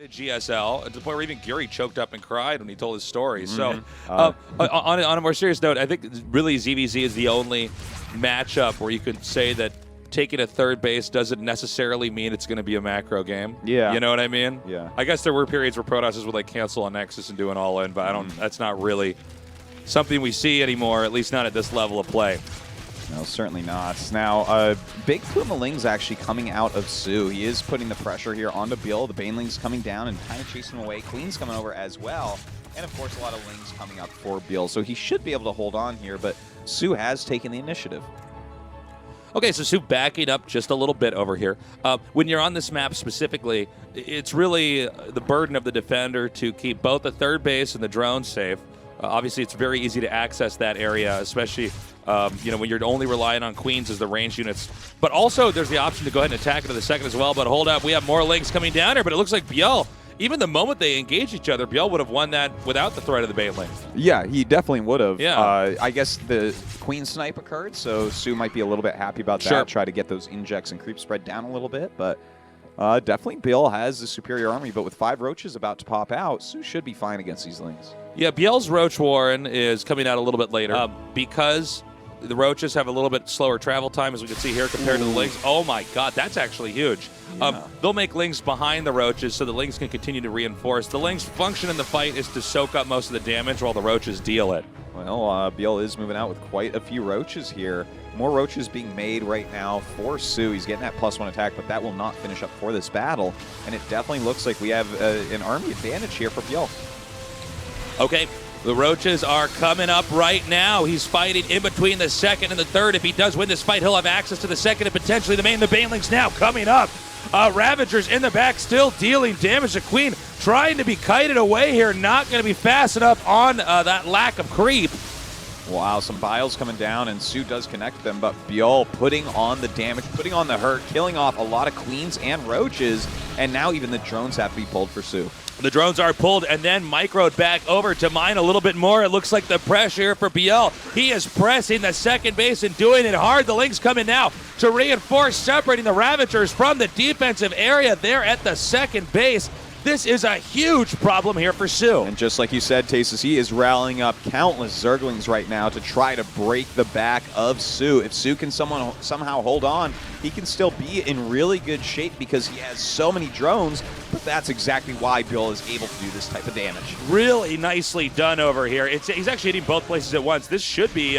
GSL to the point where even Gyeonggi choked up and cried when he told his story. So on a more serious note, I think really ZVZ is the only matchup where you could say that taking a third base doesn't necessarily mean it's going to be a macro game. Yeah. You know what I mean? Yeah. I guess there were periods where Protosses would like cancel on Nexus and do an all-in, but I don't. That's not really something we see anymore, at least not at this level of play. No, certainly not. Now, big Pumaling's actually coming out of Su. He is putting the pressure here onto ByuL. The Baneling's coming down and kind of chasing him away. Queen's coming over as well. And, of course, a lot of Lings coming up for ByuL. So he should be able to hold on here, but Su has taken the initiative. Okay, so Su backing up just a little bit over here. When you're on this map specifically, it's really the burden of the defender to keep both the third base and the drone safe. Obviously, it's very easy to access that area, especially when you're only relying on Queens as the range units. But also, there's the option to go ahead and attack into the second as well. But hold up, we have more Lings coming down here, but it looks like ByuL, even the moment they engage each other, ByuL would have won that without the threat of the Baneling. Yeah, he definitely would have. Yeah. I guess the Queen snipe occurred, so Su might be a little bit happy about that. Sure. Try to get those injects and creep spread down a little bit, but definitely ByuL has the superior army, but with 5 Roaches about to pop out, Su should be fine against these Lings. Yeah, ByuL's Roach Warren is coming out a little bit later because the Roaches have a little bit slower travel time, as we can see here, compared to the Lings. Oh my god, that's actually huge. Yeah. They'll make Lings behind the Roaches so the Lings can continue to reinforce. The Lings' function in the fight is to soak up most of the damage while the Roaches deal it. Well, ByuL is moving out with quite a few Roaches here. More Roaches being made right now for Su. He's getting that +1 attack, but that will not finish up for this battle. And it definitely looks like we have an army advantage here for ByuL. Okay, the Roaches are coming up right now. He's fighting in between the second and the third. If he does win this fight, he'll have access to the second and potentially the main. The Banelings now coming up. Ravagers in the back still dealing damage to Queen. Trying to be kited away here. Not going to be fast enough on that lack of creep. Wow, some ByuL's coming down, and Su does connect them, but ByuL putting on the damage, putting on the hurt, killing off a lot of Queens and Roaches, and now even the drones have to be pulled for Su. The drones are pulled and then microed back over to mine a little bit more. It looks like the pressure here for ByuL. He is pressing the second base and doing it hard. The Lings coming now to reinforce, separating the Ravagers from the defensive area there at the second base. This is a huge problem here for Su. And just like you said, Tasis, he is rallying up countless Zerglings right now to try to break the back of Su. If Su can somehow hold on, he can still be in really good shape because he has so many drones, but that's exactly why ByuL is able to do this type of damage. Really nicely done over here. He's actually hitting both places at once. This should be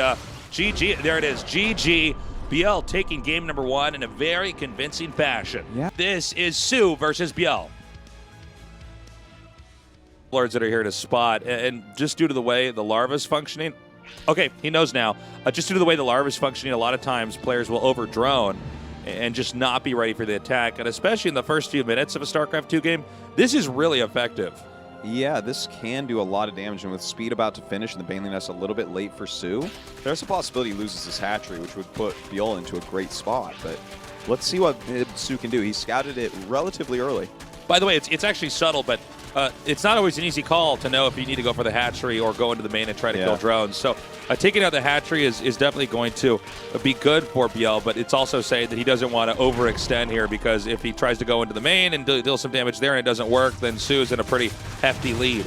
GG. There it is, GG. ByuL taking game number 1 in a very convincing fashion. Yeah. This is Su versus ByuL. Lords that are here to spot, and just due to the way the larva's functioning, okay, he knows now, just due to the way the larva's functioning, a lot of times players will over-drone and just not be ready for the attack, and especially in the first few minutes of a StarCraft 2 game, this is really effective. Yeah, this can do a lot of damage, and with speed about to finish and the Baneling Nest a little bit late for Su, there's a possibility he loses this hatchery, which would put ByuL into a great spot, but let's see what Su can do. He scouted it relatively early. By the way, it's actually subtle, but it's not always an easy call to know if you need to go for the hatchery or go into the main and try to kill drones. So taking out the hatchery is definitely going to be good for ByuL, but it's also saying that he doesn't want to overextend here, because if he tries to go into the main and deal some damage there and it doesn't work, then Su's in a pretty hefty lead.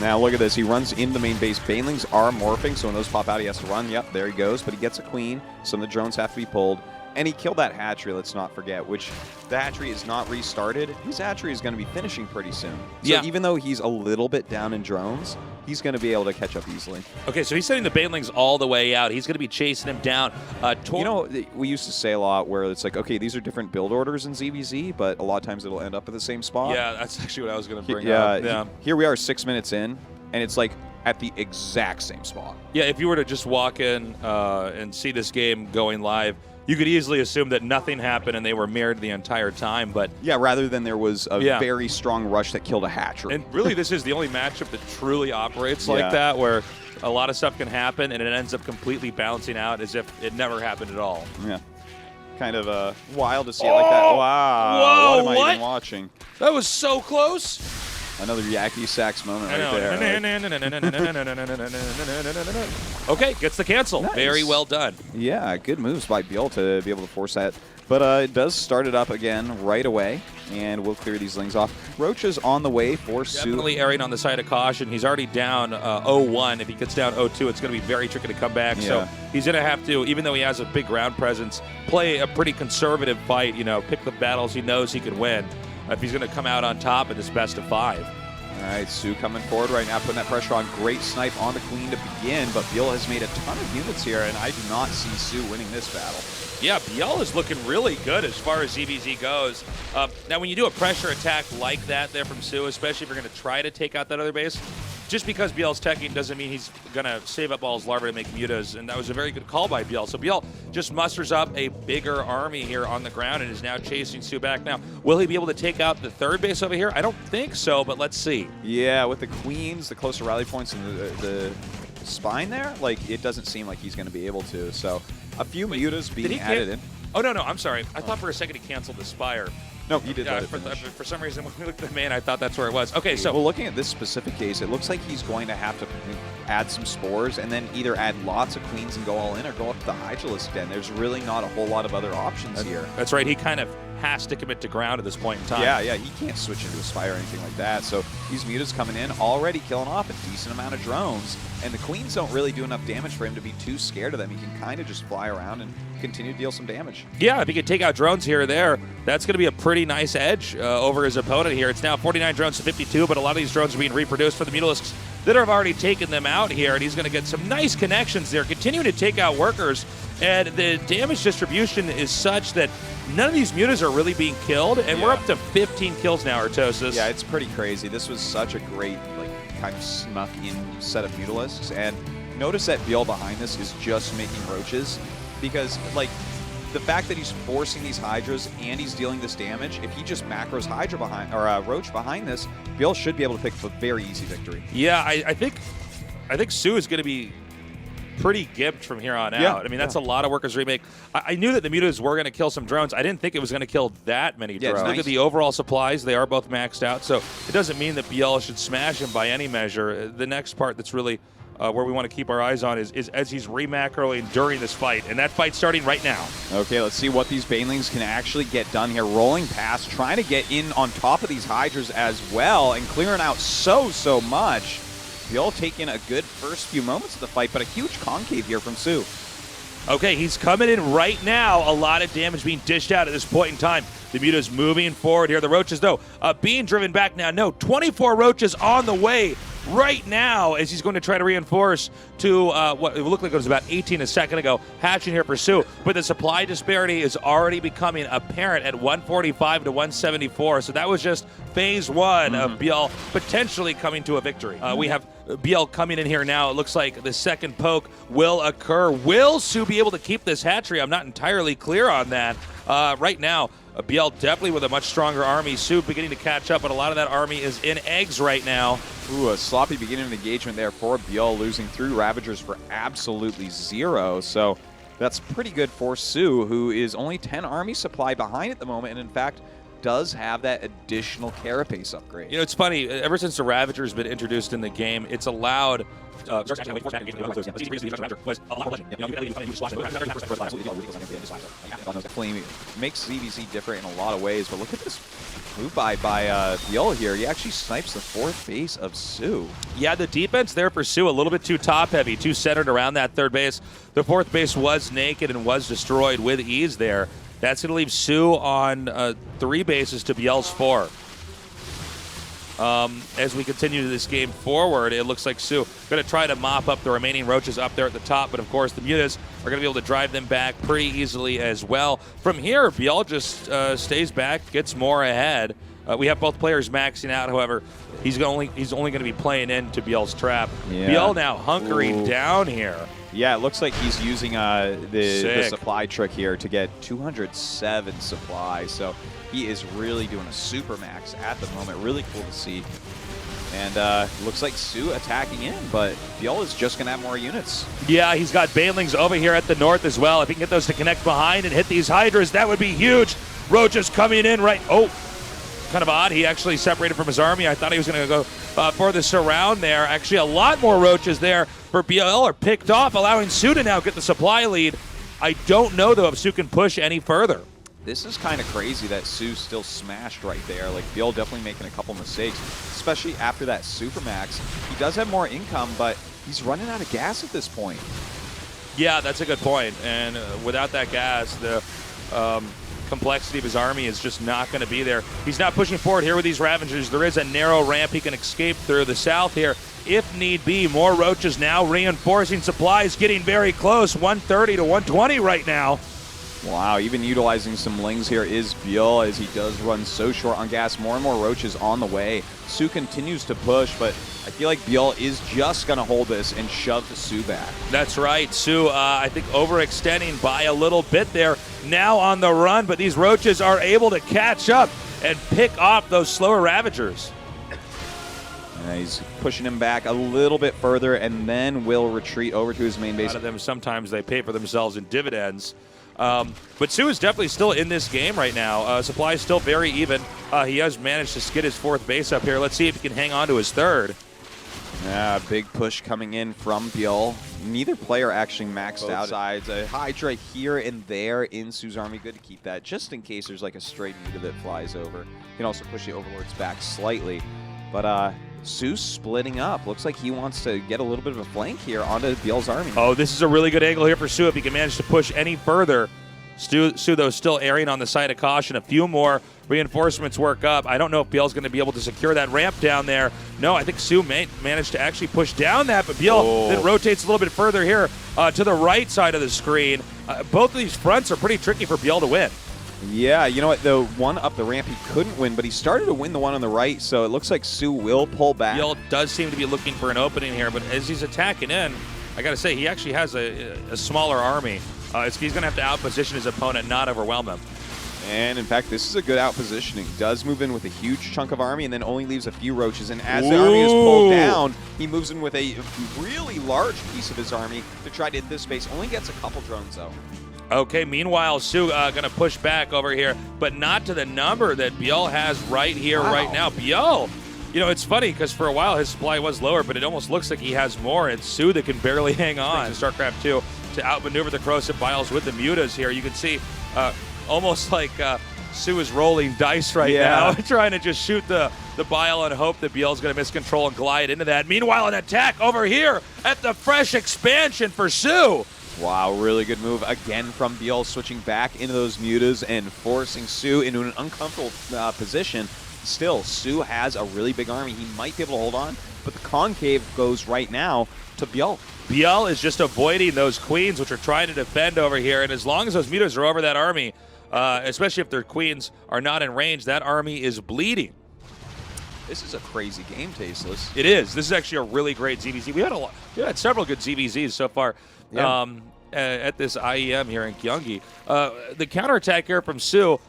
Now look at this. He runs into the main base. Banelings are morphing, so when those pop out, he has to run. Yep, there he goes, but he gets a queen. Some of the drones have to be pulled. And he killed that hatchery, let's not forget, which the hatchery is not restarted. His hatchery is going to be finishing pretty soon. So even though he's a little bit down in drones, he's going to be able to catch up easily. Okay, so he's sending the Banelings all the way out. He's going to be chasing him down. You know, we used to say a lot where it's like, okay, these are different build orders in ZVZ, but a lot of times it'll end up at the same spot. Yeah, that's actually what I was going to bring up. Yeah. Here we are 6 minutes in, and it's like at the exact same spot. Yeah, if you were to just walk in and see this game going live, you could easily assume that nothing happened and they were mirrored the entire time, but... Yeah, rather than there was a very strong rush that killed a hatchery. And really, this is the only matchup that truly operates like that, where a lot of stuff can happen and it ends up completely bouncing out as if it never happened at all. Yeah. Kind of wild to see it like that. Wow. Whoa, what am I even watching? That was so close. Another Yakety Sax moment right there. Okay, gets the cancel. Nice. Very well done. Yeah, good moves by ByuL to be able to force that But it does start it up again right away, and we'll clear these Lings off. Roach is on the way for Su. Definitely erring on the side of caution. He's already down 0-1. If he gets down 0-2, it's going to be very tricky to come back. Yeah. So he's going to have to, even though he has a big ground presence, play a pretty conservative fight, pick the battles he knows he can win if he's going to come out on top in this best of 5. All right, Su coming forward right now, putting that pressure on. Great snipe on the Queen to begin, but ByuL has made a ton of units here, and I do not see Su winning this battle. Yeah, ByuL is looking really good as far as ZVZ goes. Now, when you do a pressure attack like that there from Su, especially if you're going to try to take out that other base, just because ByuL's teching doesn't mean he's going to save up all his larvae to make mutas, and that was a very good call by ByuL. So ByuL just musters up a bigger army here on the ground and is now chasing Su back. Now, will he be able to take out the third base over here? I don't think so, but let's see. Yeah, with the Queens, the closer rally points, and the spine there, it doesn't seem like he's going to be able to. So a few mutas being added in. Oh, no, I'm sorry. I thought for a second he canceled the Spire. No, he did that. For some reason, when we looked at the main, I thought that's where it was. Okay, so well, looking at this specific case, it looks like he's going to have to add some spores and then either add lots of Queens and go all in or go up to the Hydralisk Den. There's really not a whole lot of other options here. That's right. He kind of has to commit to ground at this point in time. Yeah, he can't switch into a Spire or anything like that. So these mutas coming in, already killing off a decent amount of drones, and the Queens don't really do enough damage for him to be too scared of them. He can kind of just fly around and continue to deal some damage. Yeah, if he can take out drones here or there, that's going to be a pretty nice edge over his opponent here. It's now 49 drones to 52, but a lot of these drones are being reproduced for the Mutalisks that have already taken them out here, and he's going to get some nice connections there, continuing to take out workers, and the damage distribution is such that none of these mutas are really being killed, and we're up to 15 kills now, Artosis. Yeah, it's pretty crazy. This was such a great, kind of snuck-in set of Mutalisks, and notice that ByuL behind this is just making roaches, because, the fact that he's forcing these Hydras and he's dealing this damage, if he just macros Hydra behind, or Roach behind this, ByuL should be able to pick a very easy victory. Yeah, I think Su is going to be pretty gimped from here on out. I mean, that's a lot of workers remake. I knew that the mutas were going to kill some drones. I didn't think it was going to kill that many drones. Look at the overall supplies. They are both maxed out, so it doesn't mean that ByuL should smash him by any measure. The next part that's really where we want to keep our eyes on is as he's remacroing during this fight, and that fight's starting right now. Okay, let's see what these Banelings can actually get done here. Rolling past, trying to get in on top of these Hydras as well, and clearing out so much. ByuL taking a good first few moments of the fight, but a huge concave here from Su. Okay, he's coming in right now. A lot of damage being dished out at this point in time. The Muta's moving forward here. The Roaches, though, being driven back now. No, 24 Roaches on the way right now as he's going to try to reinforce to what it looked like it was about 18 a second ago, hatching here for Su. But the supply disparity is already becoming apparent at 145 to 174. So that was just phase one of ByuL potentially coming to a victory. We have ByuL coming in here now. It looks like the second poke will occur. Will Su be able to keep this hatchery? I'm not entirely clear on that. Right now, ByuL definitely with a much stronger army. Su beginning to catch up, but a lot of that army is in eggs right now. Ooh, a sloppy beginning of engagement there for ByuL, losing 3 Ravagers for absolutely 0. So that's pretty good for Su, who is only 10 army supply behind at the moment, and in fact, does have that additional Carapace upgrade. You know, it's funny, ever since the Ravager's been introduced in the game, it's allowed Flame makes ZVZ different in a lot of ways, but look at this move by ByuL here. He actually snipes the 4th base of Su. Yeah, the defense there for Su a little bit too top-heavy, too centered around that 3rd base. The 4th base was naked and was destroyed with ease there. That's going to leave Su on 3 bases to ByuL's 4. As we continue this game forward, it looks like Su going to try to mop up the remaining Roaches up there at the top, but of course the Mutas are going to be able to drive them back pretty easily as well. From here, ByuL just stays back, gets more ahead. We have both players maxing out, however. He's only going to be playing into ByuL's trap. Yeah. ByuL now hunkering down here. Yeah, it looks like he's using the supply trick here to get 207 supply. So he is really doing a super max at the moment. Really cool to see. And looks like Su attacking in, but ByuL is just going to have more units. Yeah, he's got Banelings over here at the north as well. If he can get those to connect behind and hit these Hydras, that would be huge. Roaches coming in right. Oh, kind of odd. He actually separated from his army. I thought he was going to go for the surround there. Actually, a lot more Roaches there for ByuL are picked off, allowing Su to now get the supply lead. I don't know, though, if Su can push any further. This is kind of crazy that Su still smashed right there. Like, ByuL definitely making a couple mistakes, especially after that Supermax. He does have more income, but he's running out of gas at this point. Yeah, that's a good point. And without that gas, the complexity of his army is just not going to be there. He's not pushing forward here with these Ravagers. There is a narrow ramp he can escape through the south here if need be. More Roaches now reinforcing supplies, getting very close. 130 to 120 right now. Wow, even utilizing some Lings here is ByuL, as he does run so short on gas. More and more Roaches on the way. Su continues to push, but I feel like ByuL is just going to hold this and shove the Su back. That's right. Su, I think, overextending by a little bit there. Now on the run, but these Roaches are able to catch up and pick off those slower Ravagers. He's pushing him back a little bit further, and then will retreat over to his main base. A lot of them, sometimes they pay for themselves in dividends. But Su is definitely still in this game right now. Supply is still very even. He has managed to skid his 4th base up here. Let's see if he can hang on to his 3rd. Yeah, big push coming in from ByuL. Neither player actually maxed out. Sides. A Hydra here and there in Su's army. Good to keep that, just in case there's like a stray Muta that flies over. You can also push the Overlords back slightly. But Su's splitting up. Looks like he wants to get a little bit of a flank here onto ByuL's army. Oh, this is a really good angle here for Su if he can manage to push any further. Su, though, still erring on the side of caution. A few more reinforcements work up. I don't know if ByuL's going to be able to secure that ramp down there. No, I think Su may manage to actually push down that, but ByuL then rotates a little bit further here to the right side of the screen. Both of these fronts are pretty tricky for ByuL to win. Yeah, you know what? The one up the ramp he couldn't win, but he started to win the one on the right, so it looks like Su will pull back. ByuL does seem to be looking for an opening here, but as he's attacking in, I got to say, he actually has a smaller army. He's going to have to outposition his opponent, not overwhelm him. And in fact, this is a good outpositioning. Does move in with a huge chunk of army and then only leaves a few Roaches. And as the army is pulled down, he moves in with a really large piece of his army to try to hit this space. Only gets a couple drones, though. Okay, meanwhile, Su going to push back over here, but not to the number that ByuL has right here, right now. ByuL, you know, it's funny because for a while his supply was lower, but it almost looks like he has more. It's Su that can barely hang on. StarCraft 2 to outmaneuver the corrosive biles with the Mutas here. You can see almost like Su is rolling dice right now, trying to just shoot the bile and hope that ByuL's going to miss control and glide into that. Meanwhile, an attack over here at the fresh expansion for Su. Wow, really good move again from ByuL, switching back into those Mutas and forcing Su into an uncomfortable position. Still, Su has a really big army. He might be able to hold on, but the concave goes right now to ByuL. ByuL is just avoiding those queens, which are trying to defend over here, and as long as those Mutas are over that army, especially if their queens are not in range, that army is bleeding. This is a crazy game, Tasteless. It is. This is actually a really great ZVZ. We had several good ZVZs so far. At this IEM here in Gyeonggi. The counterattack here from Su,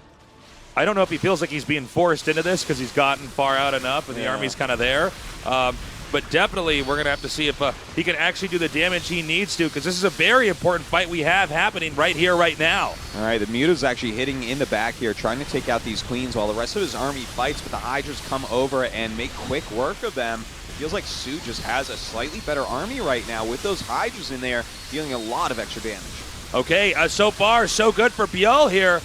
I don't know if he feels like he's being forced into this because he's gotten far out enough and the army's kind of there. But definitely we're going to have to see if he can actually do the damage he needs to, because this is a very important fight we have happening right here, right now. All right, the Muta's actually hitting in the back here, trying to take out these queens while the rest of his army fights, but the Hydras come over and make quick work of them. It feels like Su just has a slightly better army right now with those Hydras in there, dealing a lot of extra damage. Okay, so far so good for ByuL here.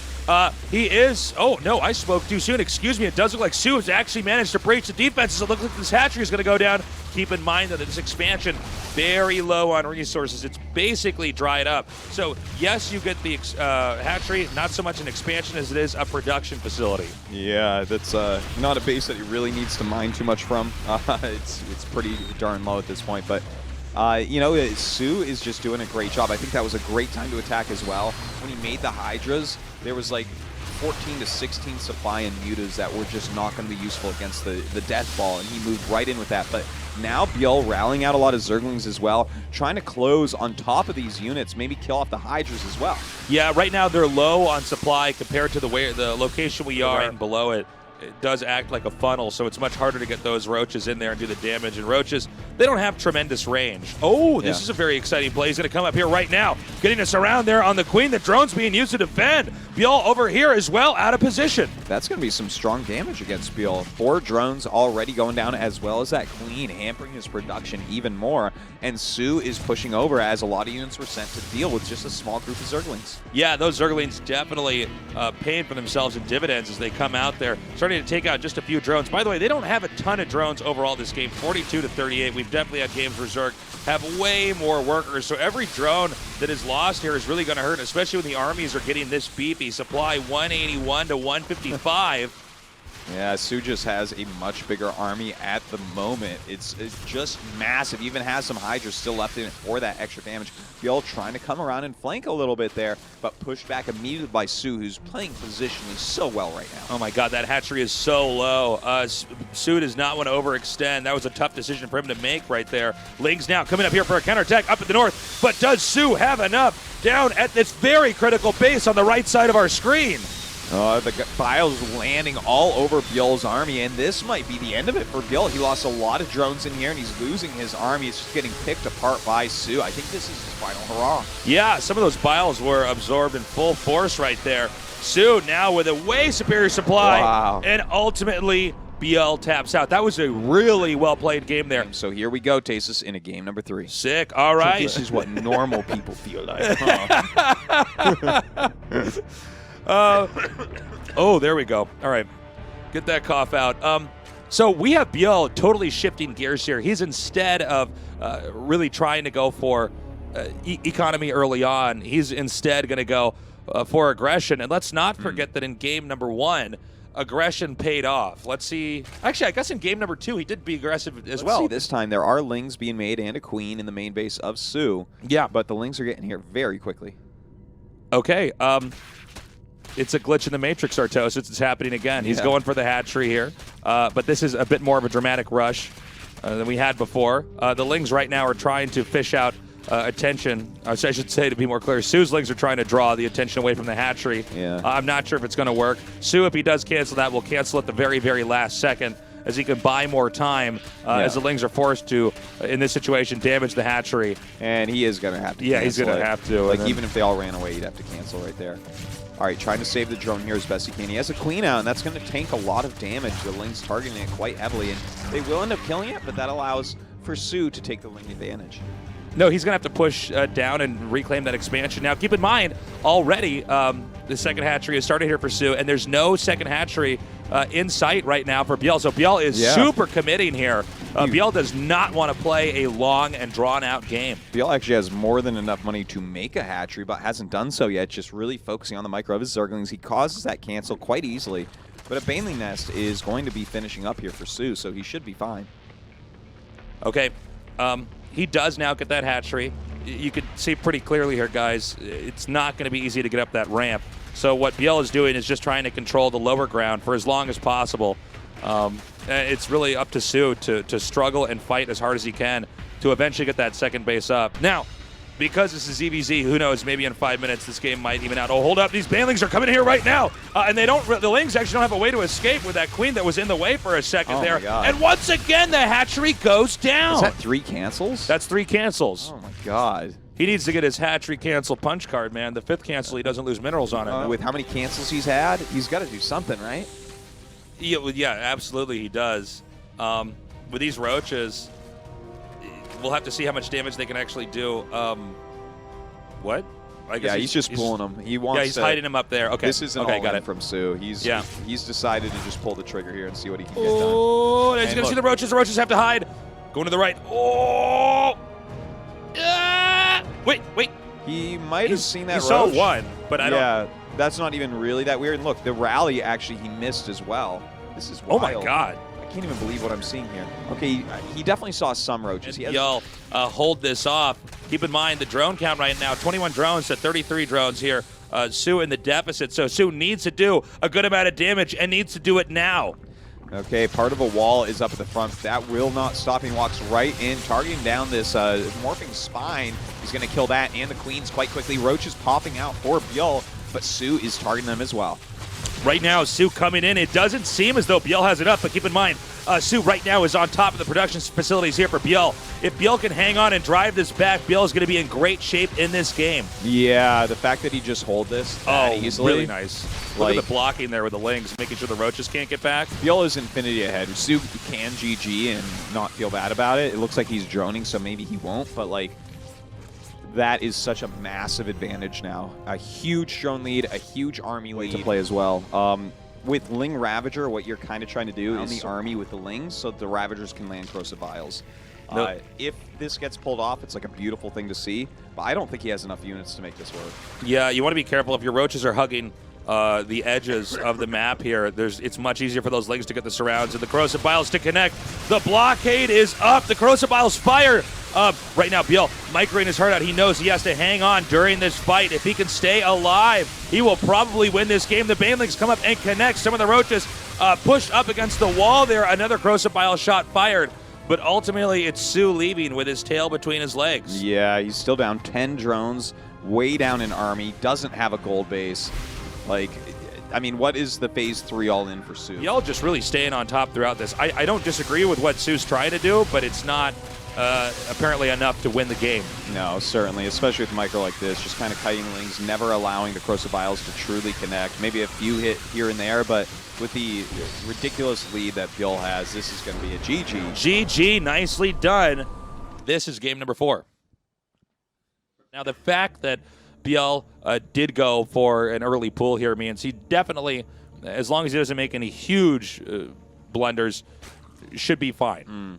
He is, oh no, I spoke too soon, excuse me. It does look like Su has actually managed to breach the defenses. It looks like this hatchery is going to go down. Keep in mind that this expansion, very low on resources. It's basically dried up. So yes, you get the hatchery, not so much an expansion as it is a production facility. Yeah, that's not a base that he really needs to mine too much from. It's pretty darn low at this point, but you know, Su is just doing a great job. I think that was a great time to attack as well. When he made the Hydras, there was like 14 to 16 supply and Mutas that were just not going to be useful against the Death Ball, and he moved right in with that. But now ByuL rallying out a lot of Zerglings as well, trying to close on top of these units, maybe kill off the Hydras as well. Yeah, right now they're low on supply compared to the location we are and below it. it does act like a funnel, so it's much harder to get those roaches in there and do the damage. And roaches, they don't have tremendous range. Oh, this is a very exciting play. He's going to come up here right now, getting us around there on the queen. The drone's being used to defend. ByuL over here as well, out of position. That's going to be some strong damage against ByuL. 4 drones already going down, as well as that queen hampering his production even more. And Su is pushing over as a lot of units were sent to deal with just a small group of Zerglings. Yeah, those Zerglings definitely paying for themselves in dividends as they come out there, starting to take out just a few drones. By the way, they don't have a ton of drones overall this game, 42 to 38. We've definitely had games where Zerg have way more workers, so every drone that is lost here is really going to hurt, especially when the armies are getting this beefy. Supply 181 to 155. Yeah, Su just has a much bigger army at the moment. It's just massive. Even has some Hydras still left in it for that extra damage. ByuL trying to come around and flank a little bit there, but pushed back immediately by Su, who's playing positionally so well right now. Oh my god, that hatchery is so low. Su does not want to overextend. That was a tough decision for him to make right there. Lings now coming up here for a counterattack up at the north, but does Su have enough down at this very critical base on the right side of our screen? The ByuL's landing all over ByuL's army, and this might be the end of it for ByuL. He lost a lot of drones in here, and he's losing his army. It's just getting picked apart by Su. I think this is his final hurrah. Yeah, some of those ByuLs were absorbed in full force right there. Su now with a way superior supply, and ultimately ByuL taps out. That was a really well-played game there. So here we go, Tasis, in a game number 3. Sick, all right. So this is what normal people feel like. Oh, there we go. All right, get that cough out. So we have ByuL totally shifting gears here. He's instead of really trying to go for economy early on, he's instead going to go for aggression. And let's not forget that in game number 1, aggression paid off. Let's see. Actually, I guess in game number 2, he did be aggressive as well. Let's see, this time there are Lings being made and a queen in the main base of Su. Yeah. But the Lings are getting here very quickly. Okay. It's a glitch in the Matrix, Artosis. It's happening again. He's going for the hatchery here, but this is a bit more of a dramatic rush than we had before. The Lings right now are trying to fish out attention. I should say, to be more clear, Su's Lings are trying to draw the attention away from the hatchery. Yeah. I'm not sure if it's going to work. Su, if he does cancel that, will cancel at the very, very last second, as he can buy more time as the Lings are forced to, in this situation, damage the hatchery. And he is going to have to cancel he's going to have to. Like, even if they all ran away, he'd have to cancel right there. All right, trying to save the drone here as best he can. He has a queen out, and that's going to tank a lot of damage. The Ling's targeting it quite heavily, and they will end up killing it, but that allows for Su to take the Ling advantage. No, he's going to have to push down and reclaim that expansion. Now, keep in mind, already the second hatchery has started here for Su, and there's no second hatchery in sight right now for ByuL. So ByuL is super committing here. ByuL does not want to play a long and drawn-out game. ByuL actually has more than enough money to make a hatchery, but hasn't done so yet, just really focusing on the micro of his Zerglings. He causes that cancel quite easily, but a Baneling Nest is going to be finishing up here for Su, so he should be fine. Okay. He does now get that hatchery. You can see pretty clearly here, guys, it's not going to be easy to get up that ramp. So what ByuL is doing is just trying to control the lower ground for as long as possible. It's really up to Su to struggle and fight as hard as he can to eventually get that second base up. Now, because this is EVZ, who knows, maybe in 5 minutes this game might even out. Oh, hold up, these Banelings are coming here right now. And the Lings actually don't have a way to escape with that queen that was in the way for a second there. And once again, the hatchery goes down. Is that 3 cancels? That's 3 cancels. Oh my god. He needs to get his hatchery cancel punch card, man. The 5th cancel, he doesn't lose minerals on it. With how many cancels he's had, he's got to do something, right? Yeah, absolutely he does. With these roaches, we'll have to see how much damage they can actually do. What? I guess he's just pulling them. He wants. Yeah, he's hiding him up there. Okay. This is an all-in from Su. He's decided to just pull the trigger here and see what he can get done. Oh, he's going to see the roaches. The roaches have to hide. Going to the right. Oh! Wait. He might have seen that roach. He saw one, but I don't. Yeah, that's not even really that weird. And look, the rally actually he missed as well. This is wild. Oh my god. I can't even believe what I'm seeing here. Okay, he definitely saw some roaches. ByuL hold this off. Keep in mind the drone count right now, 21 drones to 33 drones here. Su in the deficit, so Su needs to do a good amount of damage and needs to do it now. Okay, part of a wall is up at the front. That will not stop him. Walks right in, targeting down this morphing spine. He's going to kill that and the queens quite quickly. Roaches popping out for ByuL, but Su is targeting them as well. Right now, Su coming in. It doesn't seem as though ByuL has it up, but keep in mind, Su right now is on top of the production facilities here for ByuL. If ByuL can hang on and drive this back, ByuL is going to be in great shape in this game. Yeah, the fact that he just hold this easily. Really nice. Look at the blocking there with the Lings, making sure the Roaches can't get back. ByuL is infinity ahead. Su can GG and not feel bad about it. It looks like he's droning, so maybe he won't, but like, that is such a massive advantage now. A huge drone lead, a huge army lead to play as well. With Ling Ravager, what you're kind of trying to do is the army with the Lings so the Ravagers can land Corrosive Vials. If this gets pulled off, it's like a beautiful thing to see, but I don't think he has enough units to make this work. Yeah, you want to be careful if your Roaches are hugging the edges of the map here. It's much easier for those Lings to get the surrounds and the Corrosive Vials to connect. The blockade is up. The Corrosive Vials fire. Right now, ByuL microing his heart out. He knows he has to hang on during this fight. If he can stay alive, he will probably win this game. The Banelings come up and connect. Some of the Roaches pushed up against the wall there. Another Corrosive Vial shot fired. But ultimately, it's Su leaving with his tail between his legs. Yeah, he's still down 10 drones, way down in army, doesn't have a gold base. Like, I mean, what is the phase 3 all in for Su? ByuL just really staying on top throughout this. I don't disagree with what Su's trying to do, but it's not apparently enough to win the game. No, certainly, especially with micro like this, just kind of kiting Lings, never allowing the Corrosive Vials to truly connect. Maybe a few hit here and there, but with the ridiculous lead that ByuL has, this is going to be a GG. GG, nicely done. This is game number 4. Now, the fact that ByuL did go for an early pull here means he definitely, as long as he doesn't make any huge blunders, should be fine.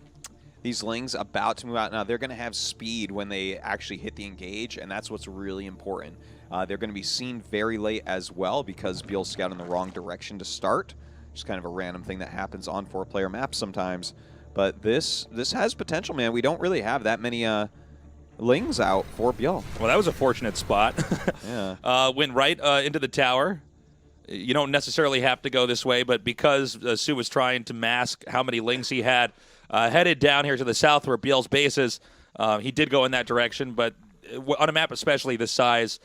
These Lings about to move out now, they're going to have speed when they actually hit the engage, and that's what's really important. They're going to be seen very late as well because ByuL scout in the wrong direction to start. Just kind of a random thing that happens on 4-player maps sometimes. But this has potential, man. We don't really have that many Lings out for ByuL. Well, that was a fortunate spot. Yeah. Went right into the tower. You don't necessarily have to go this way, but because Su was trying to mask how many Lings he had, headed down here to the south where ByuL's base is, he did go in that direction, but on a map especially this size,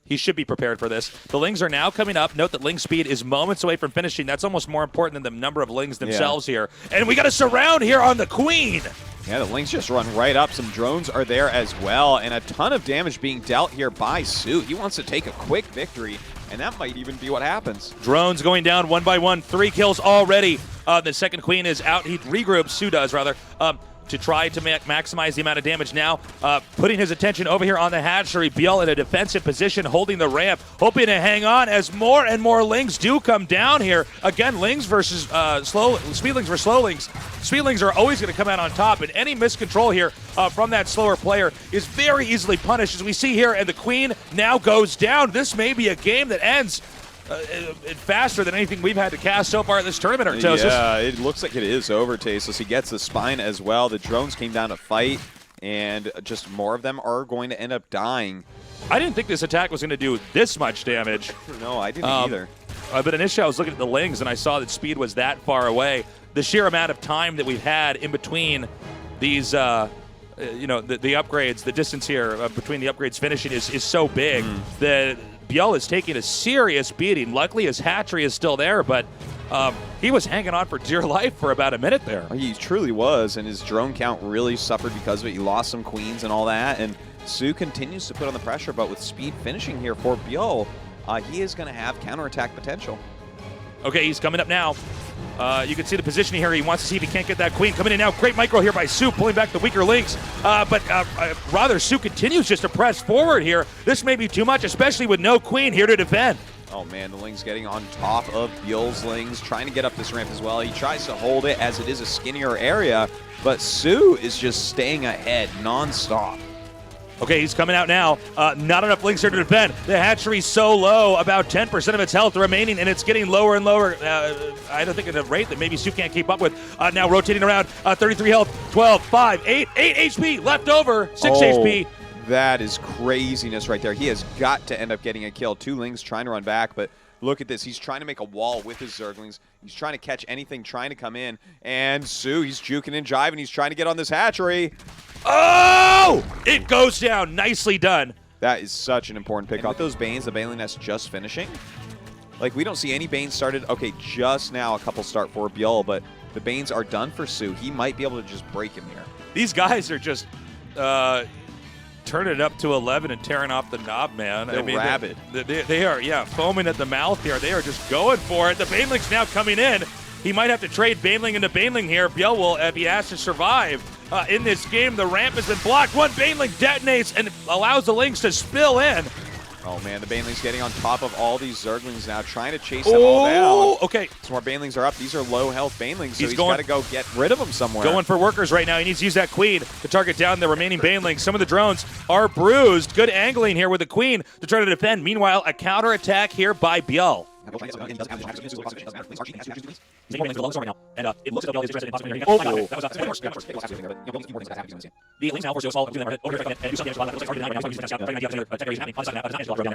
he should be prepared for this. The Lings are now coming up. Note that Ling speed is moments away from finishing. That's almost more important than the number of Lings themselves here. And we got a surround here on the Queen. Yeah, the Lings just run right up. Some drones are there as well, and a ton of damage being dealt here by Su. He wants to take a quick victory, and that might even be what happens. Drones going down one by one. 3 kills already. The second Queen is out. He regroups, Su does rather, to try to maximize the amount of damage now. Putting his attention over here on the hatchery. ByuL in a defensive position, holding the ramp, hoping to hang on as more and more Lings do come down here. Again, Lings versus Speedlings versus Slowlings. Speedlings are always going to come out on top, and any miscontrol here from that slower player is very easily punished, as we see here, and the Queen now goes down. This may be a game that ends faster than anything we've had to cast so far in this tournament, Artosis. Yeah, it looks like it is over, Tasteless. He gets the spine as well. The drones came down to fight, and just more of them are going to end up dying. I didn't think this attack was going to do this much damage. No, I didn't either. But initially I was looking at the Lings, and I saw that speed was that far away. The sheer amount of time that we've had in between these the upgrades, the distance here between the upgrades finishing is so big that ByuL is taking a serious beating. Luckily, his hatchery is still there, but he was hanging on for dear life for about a minute there. He truly was, and his drone count really suffered because of it. He lost some queens and all that, and Su continues to put on the pressure, but with speed finishing here for ByuL, he is going to have counterattack potential. Okay, he's coming up now. You can see the positioning here. He wants to see if he can't get that queen. Coming in now. Great micro here by Su, pulling back the weaker Lings. But rather, Su continues just to press forward here. This may be too much, especially with no queen here to defend. Oh, man, the Ling's getting on top of ByuL's Lings, trying to get up this ramp as well. He tries to hold it as it is a skinnier area, but Su is just staying ahead nonstop. Okay, he's coming out now. Not enough Lings here to defend. The hatchery's so low, about 10% of its health remaining, and it's getting lower and lower. I don't think at a rate that maybe Su can't keep up with. Now rotating around, 33 health, 12, 5, 8 HP left over, 6 HP. That is craziness right there. He has got to end up getting a kill. 2 Lings trying to run back, but look at this. He's trying to make a wall with his Zerglings. He's trying to catch anything trying to come in. And Su, he's juking and jiving. He's trying to get on this hatchery. Oh! It goes down. Nicely done. That is such an important pick. With those Banes, the Baneling Nest just finishing. Like, we don't see any Banes started. Okay, just now a couple start for ByuL, but the Banes are done for Su. He might be able to just break him here. These guys are just turning it up to 11 and tearing off the knob, man. They're rabid. They are, yeah, foaming at the mouth here. They are just going for it. The Baneling's now coming in. He might have to trade Baneling into Baneling here. ByuL will be asked to survive in this game. The ramp has been blocked. One Baneling detonates and allows the Lings to spill in. Oh, man, the Baneling's getting on top of all these Zerglings now, trying to chase them all down. Okay. Some more Banelings are up. These are low-health Banelings, so he's got to go get rid of them somewhere. Going for workers right now. He needs to use that Queen to target down the remaining Banelings. Some of the drones are bruised. Good angling here with the Queen to try to defend. Meanwhile, a counterattack here by ByuL. And it looks as though ByuL is interested in possibly that was the Lings now force all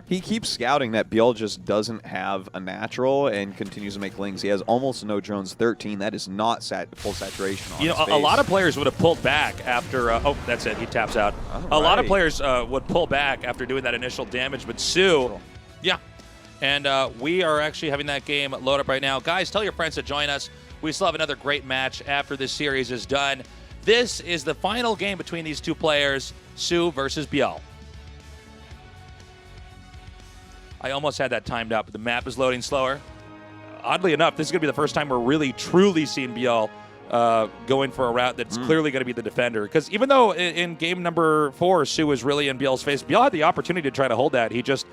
He keeps scouting that ByuL just doesn't have a natural and continues to make Lings. He has almost no drones, 13. That is not full saturation on his a lot of players would have pulled back after oh, that's it, he taps out. A lot of players would pull back after doing that initial damage, but Su, yeah. And we are actually having that game load up right now. Guys, tell your friends to join us. We still have another great match after this series is done. This is the final game between these two players, Su versus ByuL. I almost had that timed out, but the map is loading slower. Oddly enough, this is going to be the first time we're really, truly seeing ByuL going for a route that's clearly going to be the defender. Because even though in game number 4, Su was really in ByuL's face, ByuL had the opportunity to try to hold that. He just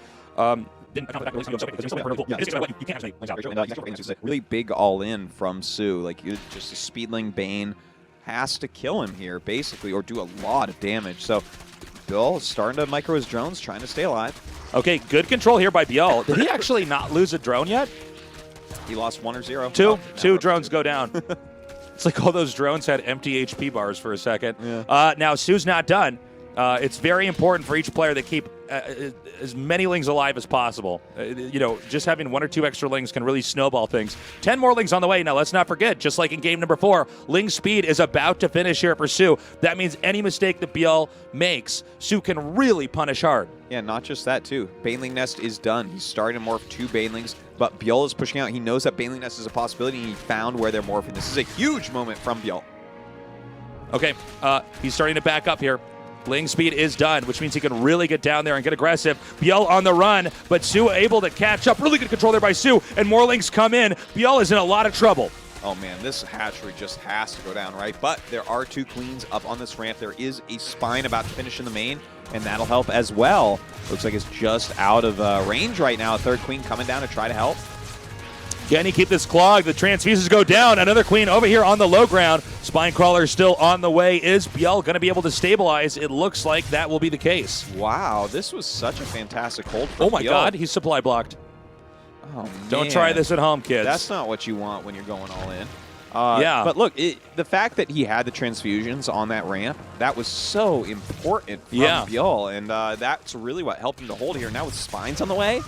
really big all-in from Su. Like, just a Speedling Bane has to kill him here, basically, or do a lot of damage. So ByuL starting to micro his drones, trying to stay alive. Okay, good control here by ByuL. Did he actually not lose a drone yet? He lost 1 or 0. Two drones go down. It's like all those drones had empty HP bars for a second. Yeah. Now, Su's not done. It's very important for each player to keep as many Lings alive as possible. Just having 1 or 2 extra Lings can really snowball things. 10 more Lings on the way. Now, let's not forget, just like in game number 4, Ling speed is about to finish here for Su. That means any mistake that ByuL makes, Su can really punish hard. Yeah, not just that, too. Baneling Nest is done. He's starting to morph 2 Banelings, but ByuL is pushing out. He knows that Baneling Nest is a possibility, and he found where they're morphing. This is a huge moment from ByuL. Okay, he's starting to back up here. Ling speed is done, which means he can really get down there and get aggressive. ByuL on the run, but Su able to catch up. Really good control there by Su, and more Lings come in. ByuL is in a lot of trouble. Oh, man, this hatchery just has to go down, right? But there are 2 Queens up on this ramp. There is a Spine about to finish in the main, and that'll help as well. Looks like it's just out of range right now. A 3rd Queen coming down to try to help. Can he keep this clog? The transfuses go down. Another Queen over here on the low ground. Spine Crawler still on the way. Is ByuL going to be able to stabilize? It looks like that will be the case. Wow, this was such a fantastic hold from Oh my ByuL. God, he's supply blocked. Oh, man. Don't try this at home, kids. That's not what you want when you're going all in. Yeah. But look, the fact that he had the transfusions on that ramp, that was so important from ByuL, and that's really what helped him to hold here. Now with Spines on the way,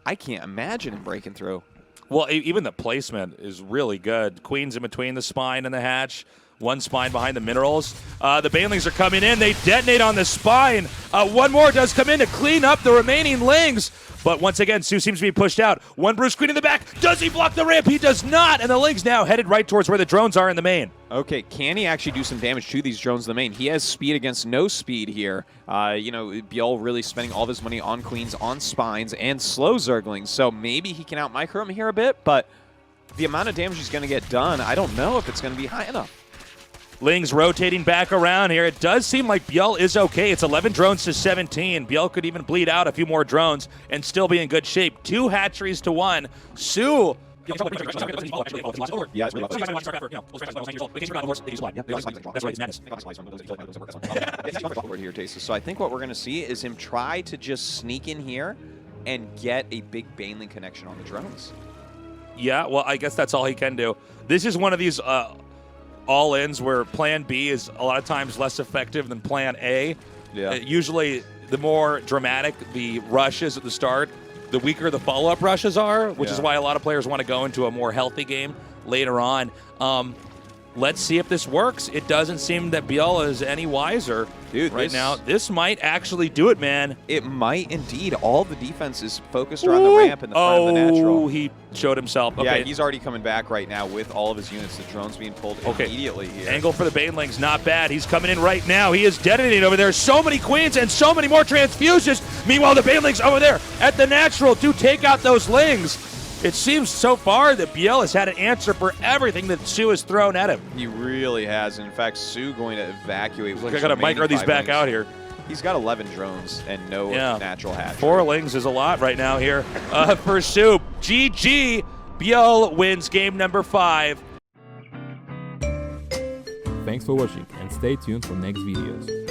I can't imagine him breaking through. Well, even the placement is really good. Queen's in between the Spine and the hatch. 1 Spine behind the minerals. The Banelings are coming in. They detonate on the Spine. 1 more does come in to clean up the remaining Lings. But once again, Su seems to be pushed out. 1 Bruce Queen in the back. Does he block the ramp? He does not. And the Lings now headed right towards where the drones are in the main. Okay, can he actually do some damage to these drones in the main? He has speed against no speed here. ByuL really spending all of his money on Queens, on Spines, and slow Zerglings. So maybe he can out-micro him here a bit, but the amount of damage he's going to get done, I don't know if it's going to be high enough. Lings rotating back around here. It does seem like ByuL is okay. It's 11 drones to 17. ByuL could even bleed out a few more drones and still be in good shape. 2 hatcheries to 1. Su. So I think what we're going to see is him try to just sneak in here and get a big Baneling connection on the drones. Yeah, well, I guess that's all he can do. This is one of these all-ins where plan B is a lot of times less effective than plan A. Yeah. Usually, the more dramatic the rush is at the start, the weaker the follow-up rushes are, which is why a lot of players want to go into a more healthy game later on. let's see if this works. It doesn't seem that ByuL is any wiser. Dude, right now. This might actually do it, man. It might indeed. All the defense is focused around the ramp and the front of the natural. Oh, he showed himself. Okay. Yeah, he's already coming back right now with all of his units. The drone's being pulled immediately here. Angle for the Banelings, not bad. He's coming in right now. He is detonating over there. So many queens and so many more transfusions. Meanwhile, the Banelings over there at the natural do take out those lings. It seems so far that ByuL has had an answer for everything that Su has thrown at him. He really has. In fact, Su going to evacuate. Like, I got to micro these back out here. He's got 11 drones and no natural hatch. 4 lings is a lot right now here for Su. GG. ByuL wins game number 5. Thanks for watching and stay tuned for next videos.